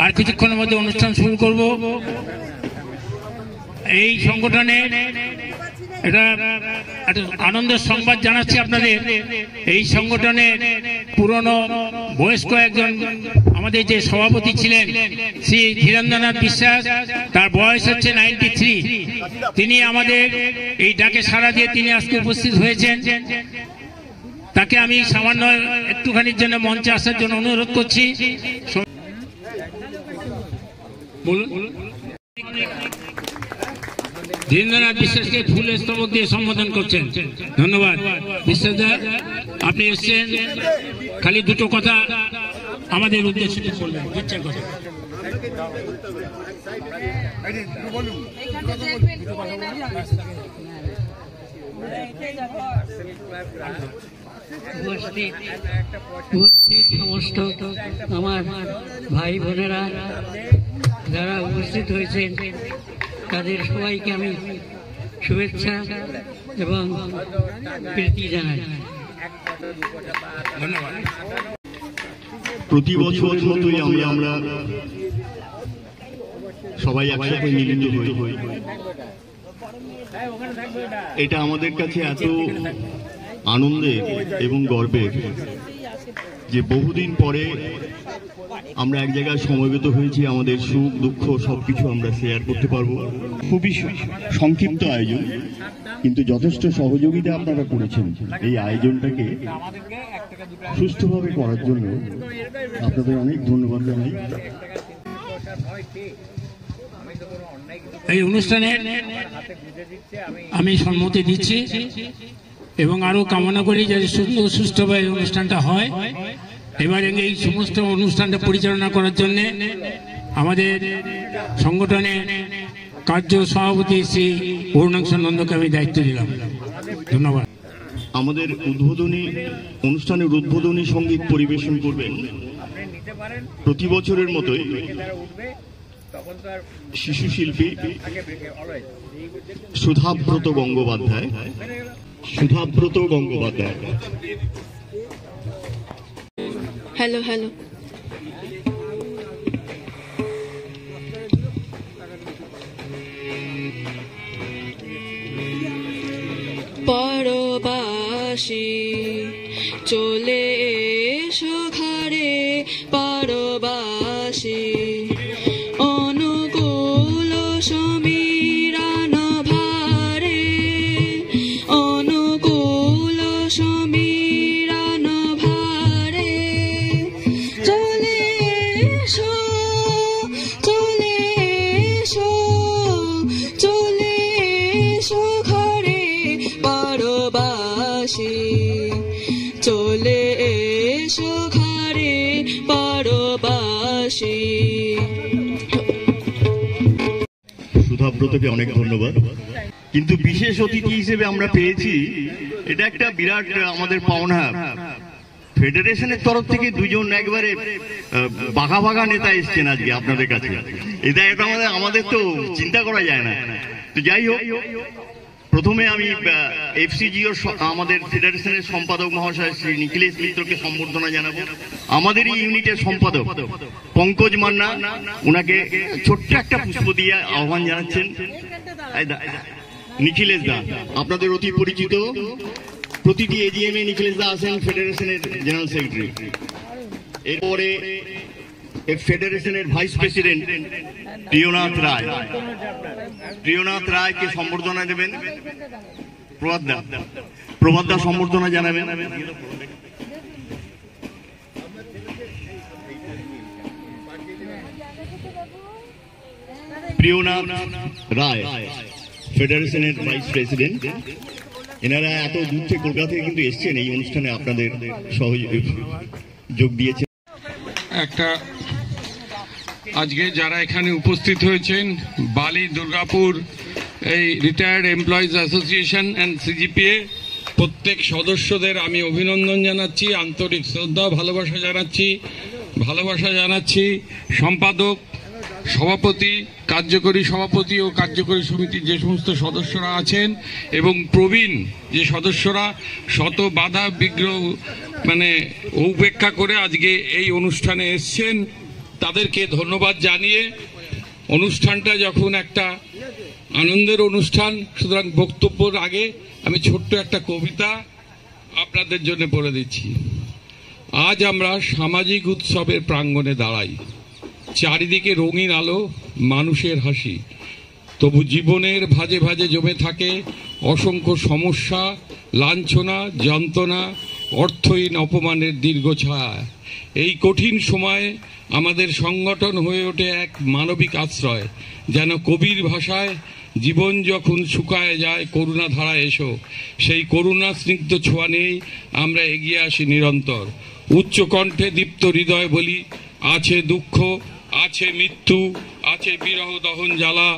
আর কিছুক্ষণের মধ্যে অনুষ্ঠান শুরু করব। এই সংগঠনে এটা আনন্দের সংবাদ জানাচ্ছি আপনাদের, এই সংগঠনে পুরনো বয়স্ক একজন আমাদের যে সভাপতি ছিলেন শ্রী ধীরেন্দ্রনাথ বিশ্বাস, তার বয়স হচ্ছে 93। তিনি আমাদের এই ডাকে সাড়া দিয়ে তিনি আজকে উপস্থিত হয়েছেন। তাকে আমি সামান্য একটুখানির জন্য মঞ্চে আসার জন্য অনুরোধ করছি। ধীরেন্দ্রনাথ বিশ্বাসকে ফুলের স্তবক দিয়ে সম্বোধন করছেন। ধন্যবাদ বিশ্বাসদা, আপনি এসছেন, খালি দুটো কথা আমাদের উদ্দেশ্যে বলবেন, ইচ্ছা করে। সমস্ত আমার ভাই বোনেরা যারা উপস্থিত হয়েছেন তাদের সবাইকে আমি শুভেচ্ছা এবং প্রীতি জানাই। ধন্যবাদ। প্রতি বছর মতোই আমরা সবাই একসাথে মিলিত হই। এটা আমাদের কাছে এত আনন্দের এবং গর্বের যে বহুদিন পরে আমরা এক জায়গায় সমবেত হয়েছি, আমাদের সুখ দুঃখ সবকিছু আমরা শেয়ার করতে পারবো। খুবই সংক্ষিপ্ত আয়োজন, কিন্তু যথেষ্ট সহযোগিতা আপনারা করেছেন এই আয়োজনটাকে সুষ্ঠুভাবে করার জন্য। আপনাদের অনেক ধন্যবাদ জানাই। এই অনুষ্ঠানে আমি সম্মতি দিচ্ছি এবং আরো কামনা করি যে সুষ্ঠুভাবে এই অনুষ্ঠানটা হয়। এবার এই সমস্ত অনুষ্ঠানটা পরিচালনা করার জন্য আমাদের সংগঠনের কার্য সভাপতি শ্রী পূর্ণাংশ নন্দকে আমি দায়িত্ব দিলাম। ধন্যবাদ। আমাদের অনুষ্ঠানের উদ্বোধনী সঙ্গীত পরিবেশন করবেন প্রতি বছরের মতোই শিশু শিল্পী সুধাব্রত গঙ্গোপাধ্যায়। Hello hello. পরবাসী চলে এসো ঘরে, পরবাসী অনুকূল সমীরণ ভারে, অনুকূল সমীরণ ভারে চলে এসো, চলে এসো, চলে এসো ঘরে, পরবাসী চলে এসো ঘরে, পরবাসী। সুধাব্রতকে অনেক ধন্যবাদ। কিন্তু বিশেষ অতিথি হিসেবে আমরা পেয়েছি, এটা একটা বিরাট আমাদের পাওনা। ফেডারেশনের তরফ থেকে দুজন একবারে বাঘা বাঘা নেতা এসছেন আজকে আপনাদের কাছে। এটা আমাদের তো চিন্তা করা যায় না। তো যাই হোক, প্রথমে আমি এফসিজিও আমাদের ফেডারেশনের সম্পাদক মহাশয় শ্রী নিখিলেশ মিত্রকে সম্বর্ধনা জানাবো। আমাদের এই ইউনিটের সম্পাদক পঙ্কজ মান্না, ওনাকে ছোট্ট একটা পুষ্প দিয়ে আহ্বান জানাচ্ছেন। নিখিলেশ দা আপনাদের অতি পরিচিত, প্রতিটি এজিএম এ নিখিলেশ দা আছেন, ফেডারেশনের জেনারেল সেক্রেটারি। এরপরে ফেডারেশনের ভাইস প্রেসিডেন্ট প্রিয়নাথ রায়কে সম্বর্ধনা দেবেন। প্রভাত দা সম্বর্ধনা জানাবেন। প্রিয়নাথ রায় ফেডারেশনের ভাইস প্রেসিডেন্ট। এনারা এত দূর থেকে কলকাতা থেকে কিন্তু এসছেন এই অনুষ্ঠানে, আপনাদের যোগ দিয়েছেন। একটা আজকে যারা এখানে উপস্থিত হয়েছেন, বালি দুর্গাপুর এই retired employees association and CGPA প্রত্যেক সদস্যদের আমি অভিনন্দন জানাচ্ছি, আন্তরিক শ্রদ্ধা ভালোবাসা জানাচ্ছি। সম্পাদক, সভাপতি, কার্যকরী সভাপতি ও কার্যকরী সমিতির যে সমস্ত সদস্যরা আছেন এবং প্রবীণ যে সদস্যরা শত বাধা বিঘ্ন উপেক্ষা করে আজকে এই অনুষ্ঠানে এসছেন, তাদেরকে ধন্যবাদ জানিয়ে অনুষ্ঠানটা যখন একটা আনন্দের অনুষ্ঠান, সুতরাং বক্তব্যের আগে আমি ছোট্ট একটা কবিতা আপনাদের জন্য বলে দিচ্ছি। আজ আমরা সামাজিক উৎসবের প্রাঙ্গণে দাঁড়াই, চারিদিকে রঙিন আলো, মানুষের হাসি, তবু জীবনের ভাজে ভাজে জমে থাকে অসংখ্য সমস্যা, লাঞ্ছনা, যন্ত্রণা, অর্থহীন অপমানের দীর্ঘ ছায়া। এই কঠিন সময়ে আমাদের সংগঠন হয়ে ওঠে এক মানবিক আশ্রয়, যেন কবির ভাষায় জীবন যখন শুকায় যায় করুণা ধারা এসো, সেই করুণা স্নিগ্ধ ছোঁয়া নিয়েই আমরা এগিয়ে আসি নিরন্তর। উচ্চ কণ্ঠে দীপ্ত হৃদয় বলি, আছে দুঃখ, আছে মৃত্যু, আছে বিরহ দহন জ্বালা,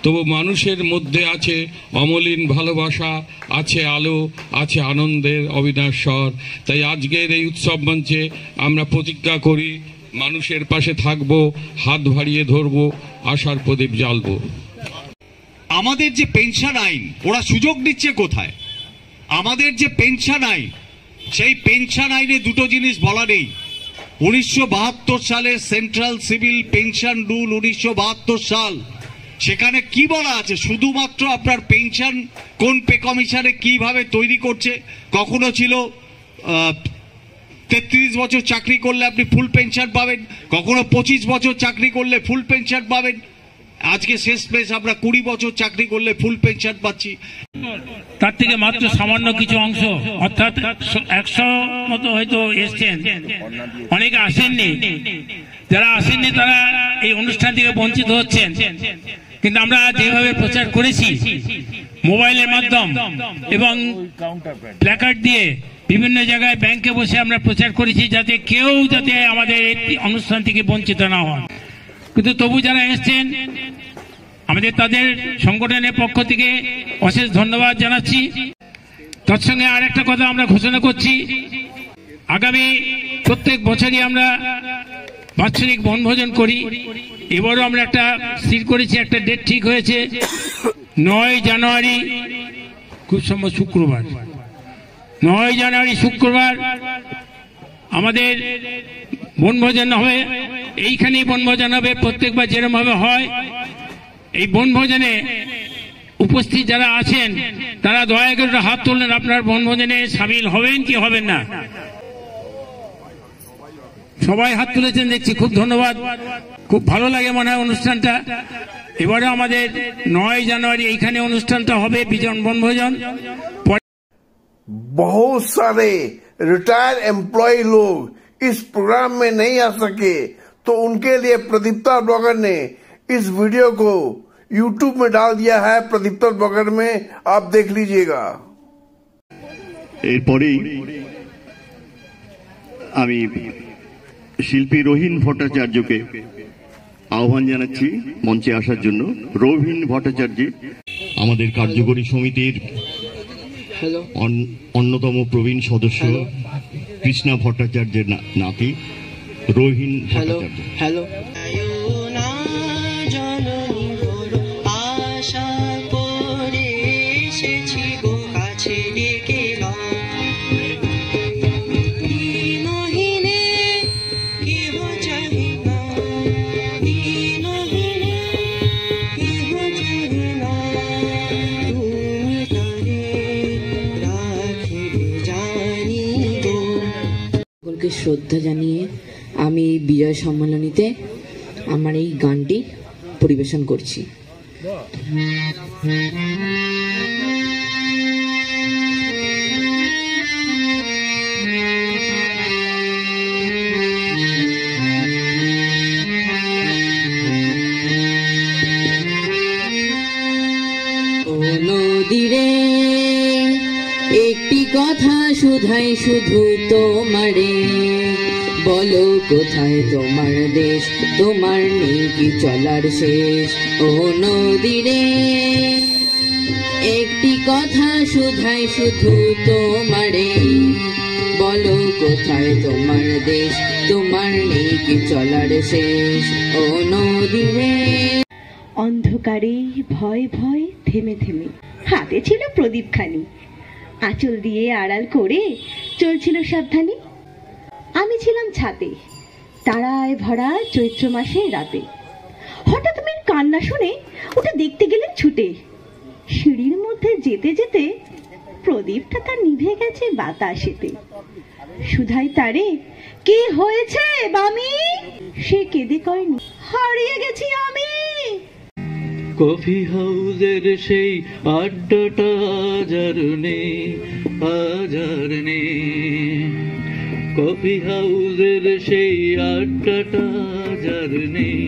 তবু মানুষের মধ্যে আছে অমলিন ভালোবাসা, আছে আলো, আছে আনন্দের অবিনাশ্বর। তাই আজকের এই উৎসব মঞ্চে আমরা প্রতিজ্ঞা করি, মানুষের পাশে থাকব, হাত বাড়িয়ে ধরব, আশার প্রদীপ জ্বালব। আমাদের যে পেনশন আইন, ওরা সুযোগ দিচ্ছে কোথায়? আমাদের যে পেনশন আইন, সেই পেনশন আইনে দুটো জিনিস বলা নেই। 1972 সালের সেন্ট্রাল সিভিল পেনশন রুল 1972 সাল, সেখানে কি বলা আছে? শুধুমাত্র আপনার পেনশন কোন পে কমিশনে কিভাবে তৈরি করছে। কখনো ছিল 33 বছর চাকরি করলে আপনি ফুল পেনশন পাবেন, কখনো 25 বছর চাকরি করলে ফুল পেনশন পাবেন। আজকে শেষ পেশ আমরা 20 বছর চাকরি করলে ফুল পেনশন পাচ্ছি। তার থেকে মাত্র সামান্য কিছু অংশ, অর্থাৎ 100 মতো হয়তো এসছেন, অনেকে আসেননি। যারা আসেননি তারা এই অনুষ্ঠান থেকে বঞ্চিত হচ্ছেন। কিন্তু আমরা যেভাবে প্রচার করেছি মোবাইলের মাধ্যম এবং প্ল্যাকার্ড দিয়ে বিভিন্ন জায়গায় ব্যাংকে বসে আমরা প্রচার করেছি, যাতে কেউ যাতে আমাদের এই অনুষ্ঠান থেকে বঞ্চিত না হন। কিন্তু তবু যারা এসছেন আমাদের তাদের সংগঠনের পক্ষ থেকে অশেষ ধন্যবাদ জানাচ্ছি। তার সঙ্গে আর একটা কথা আমরা ঘোষণা করছি, আগামী প্রত্যেক বছরই আমরা বাৎসরিক বনভোজন করি। এবারও আমরা একটা স্থির করেছি, একটা ডেট ঠিক হয়েছে 9 জানুয়ারি, খুব সম্ভব শুক্রবার, 9 জানুয়ারি শুক্রবার আমাদের বনভোজন হবে। এইখানেই বনভোজন হবে, প্রত্যেকবার যেরকম ভাবে হয়। এই বনভোজনে উপস্থিত যারা আছেন তারা দয়া করে হাত তুললেন, আপনার বনভোজনে সামিল হবেন কি হবেন না? সবাই হাত তুলেছেন দেখছি, খুব ধন্যবাদ। খুব ভালো লাগে মনে হয় অনুষ্ঠানটা। এবারে আমাদের 9 জানুয়ারি এইখানে অনুষ্ঠানটা হবে, বিজন বনভোজন। बहुत सारे रिटायर्ड एम्प्लॉय लोग इस प्रोग्राम में नहीं आ सके, तो उनके लिए प्रदीप्ता ब्लॉगर ने इस वीडियो को YouTube में डाल दिया है। प्रदीप्ता ब्लॉगर में आप देख लीजिएगा। এরপরেই আমি শিল্পী রোহিন ভট্টাচার্যকে আহ্বান জানাচ্ছি মঞ্চে আসার জন্য। রোহিন ভট্টাচার্য আমাদের কার্যকরী সমিতির অন্যতম প্রবীণ সদস্য কৃষ্ণা ভট্টাচার্যের নাতি রোহিন ভট্টাচার্য। হ্যালো। সকলকে শ্রদ্ধা জানিয়ে আমি বিজয় সম্মেলনীতে আমার এই গানটি পরিবেশন করছি। ও নদীরে একটি কথা শুধাই শুধু তোমারে, বলো কোথায় তোমার দেশ, তোমার নেই কি চলার শেষ। ও নদীরে একটি কথা শুধাই শুধু তোমারে, বলো কোথায় তোমার দেশ, তোমার নেই কি চলার শেষ। ও নদীরে অন্ধকারে ভয় ভয় থেমে থেমে হাতে ছিল প্রদীপখানি, আঁচল দিয়ে আড়াল করে চলছিল সাবধানে। আমি ছিলাম ছাতে, তারায় ভরা চৈত্র মাসের রাতে হঠাৎ মেয়ের কান্না শুনে ওটা দেখতে গেলেন ছুটে। সিঁড়ির মধ্যে যেতে যেতে প্রদীপটা তার নিভে গেছে বাতাসেতে। সুধাই তারে, কি হয়েছে বামি? সে কেঁদে কয়নি, হারিয়ে গেছি আমি। কফি হাউসের সেই আড্ডাটা আজার নেই, আজার নেই। কফি হাউসের সেই আড্ডাটা আজার নেই,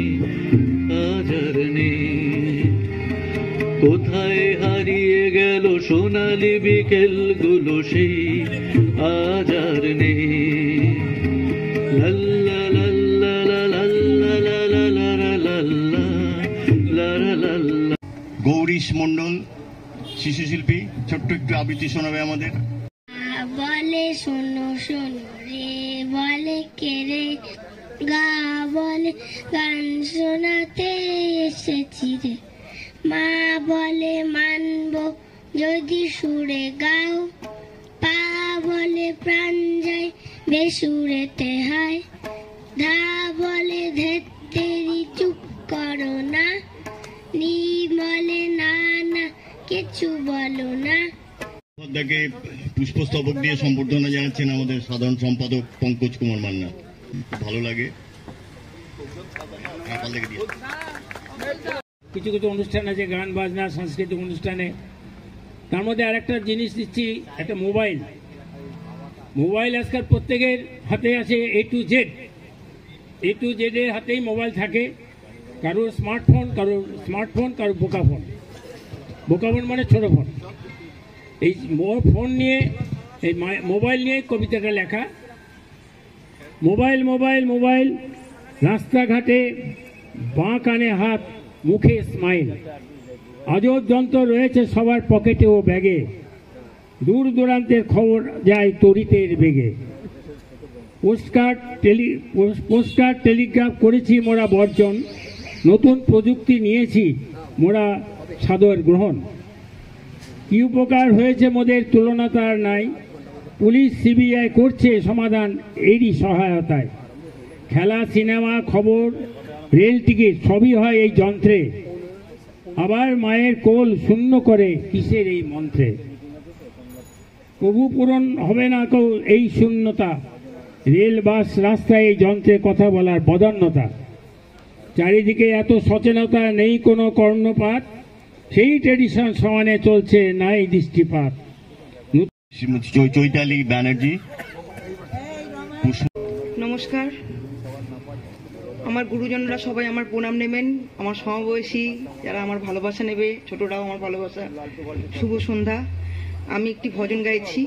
আজার নেই। কোথায় হারিয়ে গেল সোনালি বিকেল গুলো সেই আজার নেই। লাল্লা লাল্লা লাল্লা লাল্লা লাল্লা লাল্লা। গৌরীশ মণ্ডল শিশু শিল্পী ছোট্ট একটু আবৃত্তি শোনাবে আমাদের। বলে শোনো শোনো রে, বলে কে রে, গা বলে গান শোনাতে এসেছি রে। মা বলে মানবো যদি সুরে গাও, পা বলে প্রাণ যায় বেসুরেতে হয়, ধা বলে ধেত্তেরি চুপ করো না, নি বলে না না কিছু বলো না। শ্রদ্ধাকে পুষ্পস্তবক দিয়ে সম্বর্ধনা জানাচ্ছেন আমাদের সাধারণ সম্পাদক পঙ্কজ কুমার মান্না। ভালো লাগে। কিছু কিছু অনুষ্ঠান আছে, গান বাজনা সাংস্কৃতিক অনুষ্ঠানে, তার মধ্যে আর একটা জিনিস দিচ্ছি, একটা মোবাইল। মোবাইল আজকাল প্রত্যেকের হাতে আছে, A to Z এর হাতেই মোবাইল থাকে। কারোর স্মার্টফোন, কারোর বোকা ফোন। বোকা ফোন মানে ছোট ফোন। এই ফোন নিয়ে, এই মোবাইল নিয়ে কবিতাটা লেখা। মোবাইল মোবাইল মোবাইল, রাস্তাঘাটে বাঁ কানে হাত, মুখে স্মাইল। আজব যন্ত্র রয়েছে সবার পকেটে ও ব্যাগে, দূর দূরান্তের খবর যায় তড়িতের বেগে। পোস্টকার্ড টেলিগ্রাফ করেছি মোরা বর্জন, নতুন প্রযুক্তি নিয়েছি মোরা সাদর গ্রহণ। কি উপকার হয়েছে মোদের তুলনা তার নাই, পুলিশ সিবিআই করছে সমাধান এরই সহায়তায়। খেলা, সিনেমা, খবর, রেল টিকিট সবই হয় এই যন্ত্রে, আবার মায়ের কোল শূন্য করে কিসের এই মন্ত্রে। প্রভু পূরণ হবে না কেউ এই শূন্যতা, রেল বাস রাস্তায় এই যন্ত্রে কথা বলার বদান্যতা। চারিদিকে এত সচেতনতা, নেই কোনো কর্ণপাত, সেই ট্রেডিশন সমানে চলছে নাই দৃষ্টিপাত। চৈতালি ব্যানার্জি। নমস্কার, আমার গুরুজনরা সবাই আমার প্রণাম নেবেন, আমার সমবয়সী যারা আমার ভালোবাসা নেবে, ছোটরাও আমার ভালোবাসা, শুভ সন্ধ্যা। আমি একটি ভজন গাইছি।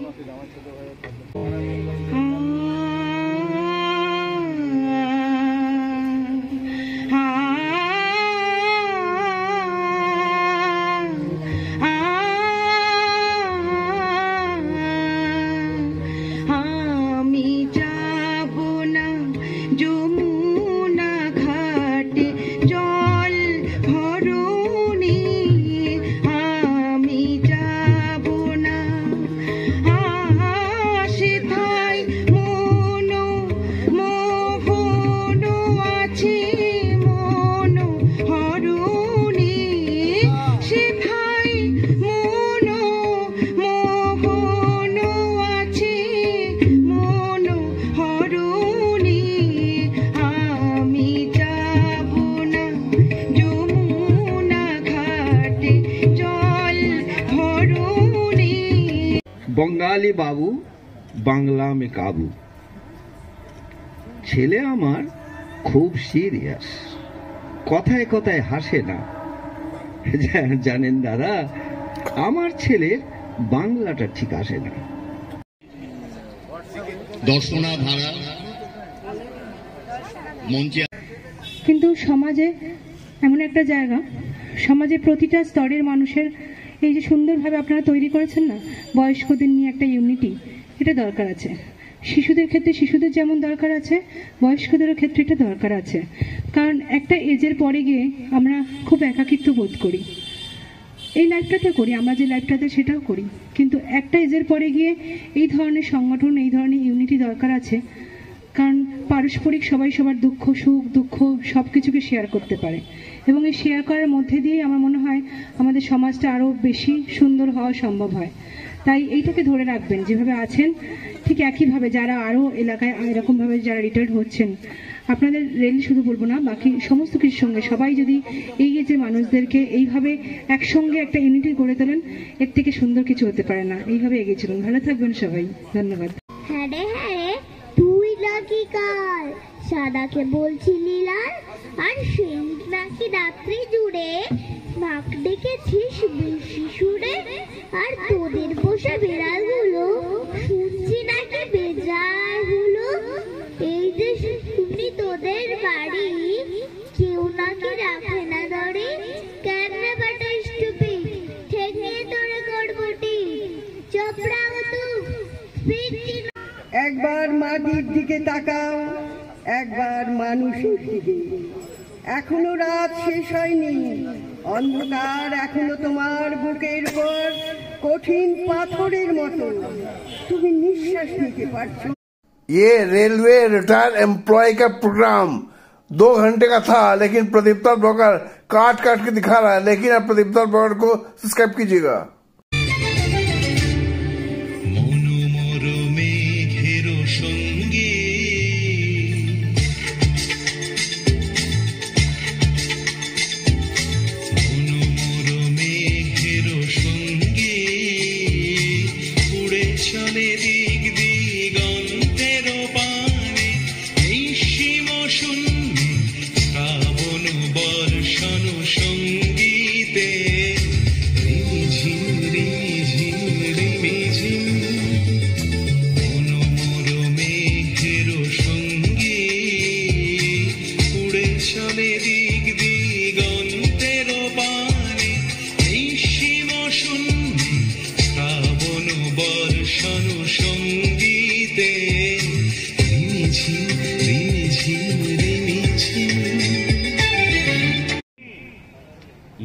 बंगाली बाबू बांगला में काबू। ছেলে আমার খুব সিরিয়াস, কথায় কথায় হাসে না। জানেন দাদা, আমার ছেলের বাংলাটা ঠিক আসে না। দর্শনা ধারা মঞ্চে। কিন্তু সমাজে এমন একটা জায়গা, সমাজে প্রতিটা স্তরের মানুষের এই যে সুন্দরভাবে আপনারা তৈরি করেছেন না, বয়স্কদের নিয়ে একটা ইউনিটি, এটা দরকার আছে। শিশুদের ক্ষেত্রে শিশুদের যেমন দরকার আছে, বয়স্কদেরও ক্ষেত্রে এটা দরকার আছে। কারণ একটা এজের পরে গিয়ে আমরা খুব একাকিত্ব বোধ করি। এই লাইফটাতে করি, আমরা যে লাইফটাতে সেটাও করি, কিন্তু একটা এজের পরে গিয়ে এই ধরনের সংগঠন, এই ধরনের ইউনিটি দরকার আছে। কারণ পারস্পরিক সবাই সবার দুঃখ সুখ দুঃখ সব কিছুকে শেয়ার করতে পারে, এবং এই শেয়ার করার মধ্যে দিয়েই আমার মনে হয় আমাদের সমাজটা আরও বেশি সুন্দর হওয়া সম্ভব হয়। তাই এইটাকে ধরে রাখবেন, যেভাবে আছেন ঠিক একইভাবে যারা আরও এলাকায় এরকমভাবে যারা রিটায়ার্ড হচ্ছেন, আপনাদের রেল শুধু বলবো না, বাকি সমস্ত কিছুর সঙ্গে সবাই যদি এই যে মানুষদেরকে এইভাবে একসঙ্গে একটা ইউনিটি গড়ে তোলেন, এর থেকে সুন্দর কিছু হতে পারে না। এইভাবে এগিয়ে চলুন। ভালো থাকবেন সবাই, ধন্যবাদ। হ্যাঁ রে তুই নাকি কাল সাদাকে বলছিলি লাল, আর সেই নাকি রাত্রি জুড়ে নাক ডেকেছিস বেশি সুরে, আর তোদের পোষা বিড়ালগুলো শুনছি নাকি বেজায় হলো। এই যে শুনি তোদের বাড়ি কেউ নাকি রাখে না ধরে, কেন রে বাটা স্টুপিড ঠেকে তোরে করবটি চপড়া মতো। একবার মাটির দিকে তাকাও, একবার মানুষের দিকে। এখনো রাত শেষ হয়নি, অন্ধকার এখনো তোমার বুকের উপর কঠিন পাথরের মতো, তুমি নিঃশ্বাস নিতে পারছো। ये रेलवे रिटायर्ड एम्प्लॉय का प्रोग्राम 2 घंटे का था, लेकिन प्रदीप्ता ब्लॉगर काट काट के दिखा रहा है। लेकिन आप प्रदीप्ता ब्लॉगर को सब्सक्राइब कीजिएगा।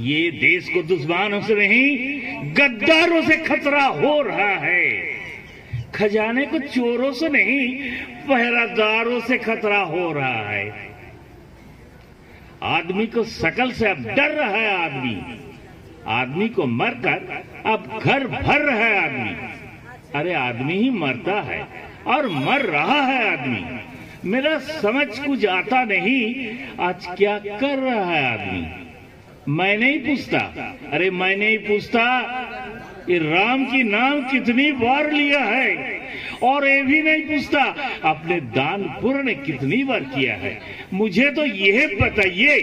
ये देश को दुश्मनों से नहीं गद्दारों से खतरा हो रहा है, खजाने को चोरों से नहीं पहरादारों से खतरा हो रहा है। आदमी को शकल से अब डर रहा है आदमी को मरकर अब घर भर रहा है आदमी। अरे आदमी ही मरता है और मर रहा है आदमी। मेरा समझ कुछ आता नहीं, आज क्या कर रहा है आदमी। मैं नहीं पूछता, अरे मैं नहीं पूछता ये राम की नाम कितनी बार लिया है, और ये भी नहीं पूछता अपने दान पुण्य कितनी बार किया है। मुझे तो यह बताइए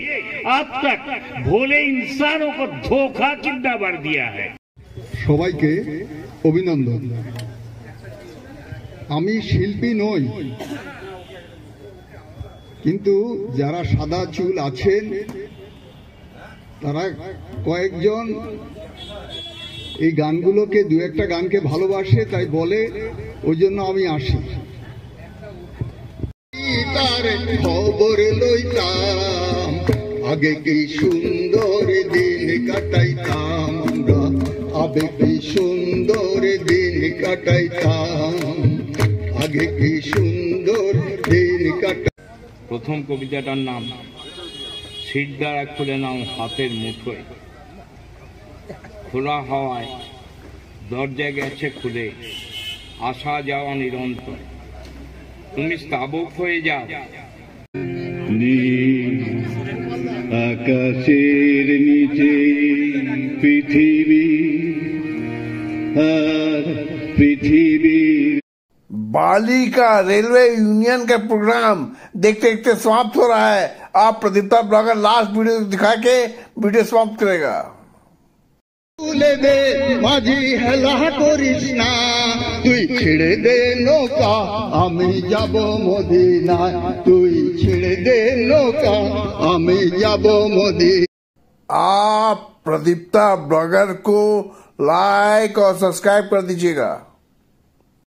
अब तक भोले इंसानों को धोखा कितना बार दिया है। সবাইকে অভিনন্দন। আমি শিল্পী নই, কিন্তু যারা সাদা চুল আছেন তারা কয়েকজন এই গানগুলোকে দু একটা গানকে ভালোবাসে, তাই বলে, ওই জন্য আমি আসি। তার খবর লইতাম আগে কি সুন্দর দিন কাটাইতাম আমরা, আগে কি সুন্দর দিন কাটাইতাম, আগে কি সুন্দর দিন কাটাই। প্রথম কবিতাটার নাম সিদ্ধারা খুলে নাও হাতের মুঠোয়, খোলা হাওয়ায় দরজা গেছে খুলে, আসা যাওয়া নিরন্তর, তুমি স্থাবক হয়ে যাও। আকাশের নিচে পৃথিবী আর পৃথিবীর। बाली का रेलवे यूनियन का प्रोग्राम देखते देखते समाप्त हो रहा है। आप प्रदीप्ता ब्लॉगर लास्ट वीडियो दिखा के वीडियो समाप्त करेगा। মাঝি হেলা করিস না, তুই ছেড়ে দে নৌকা, আমি যাব মদিনায়, তুই ছেড়ে দে নৌকা, আমি যাব মদিনায়। आप प्रदीप्ता ब्लॉगर को लाइक और सब्सक्राइब कर दीजिएगा।